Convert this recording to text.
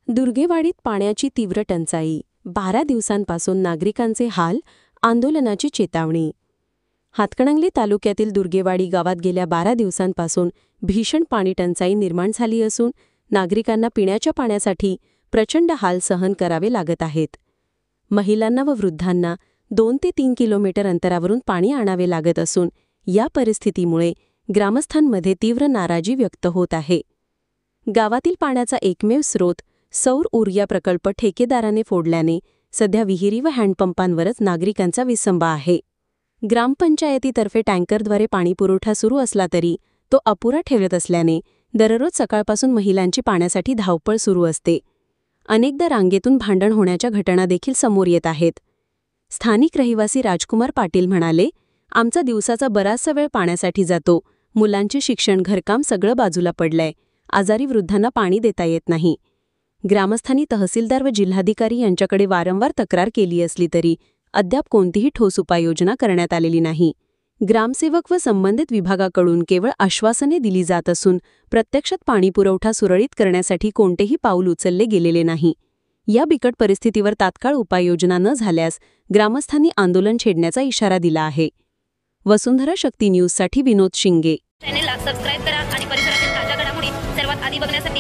दुर्गेवाडीत पाण्याची तीव्र टंचाई, 12 दिवसांपासून नागरिकांचे हाल, आंदोलनाची चेतावणी. हातकणंगले तालुक्यातील दुर्गेवाडी गावात गेल्या 12 दिवसांपासून भीषण पाणी टंचाई निर्माण झाली असून नागरिकांना पिण्याच्या पाण्यासाठी प्रचंड हाल सहन करावे लागत आहेत. महिलांना व वृद्धांना 2 ते 3 किलोमीटर अंतरावरून पाणी आणावे लागत असून या परिस्थितीमुळे ग्रामस्थांमध्ये तीव्र नाराजी व्यक्त होत आहे. गावातील पाण्याचा एकमेव स्रोत सौर ऊर्जा प्रकल्प ठेकेदाराने फोडल्याने सध्या विहिरी व हँडपंपांवरच नागरिकांचा विसंबा आहे. ग्रामपंचायतीतर्फे टँकरद्वारे पाणीपुरवठा सुरू असला तरी तो अपुरा ठेवत असल्याने दररोज सकाळपासून महिलांची पाण्यासाठी धावपळ सुरू असते. अनेकदा रांगेतून भांडण होण्याच्या घटना देखील समोर येत आहेत. स्थानिक रहिवासी राजकुमार पाटील म्हणाले, आमचा दिवसाचा बराचसा वेळ पाण्यासाठी जातो. मुलांचे शिक्षण, घरकाम सगळं बाजूला पडलंय. आजारी वृद्धांना पाणी देता येत नाही. ग्रामस्थांनी तहसीलदार व जिल्हाधिकारी यांच्याकडे वारंवार तक्रार केली असली तरी अद्याप कोणतीही ठोस उपाययोजना करण्यात आलेली नाही. ग्रामसेवक व संबंधित विभागाकडून केवळ आश्वासने दिली जात असून प्रत्यक्षात पाणीपुरवठा सुरळीत करण्यासाठी कोणतेही पाऊल उचलले गेलेले नाही. या बिकट परिस्थितीवर तात्काळ उपाययोजना न झाल्यास ग्रामस्थांनी आंदोलन छेडण्याचा इशारा दिला आहे. वसुंधरा शक्ती न्यूजसाठी विनोद शिंगे. चॅनेलला सबस्क्राइब करा आणि परिसरातील ताज्या घडामोडी सर्वात आधी बघण्यासाठी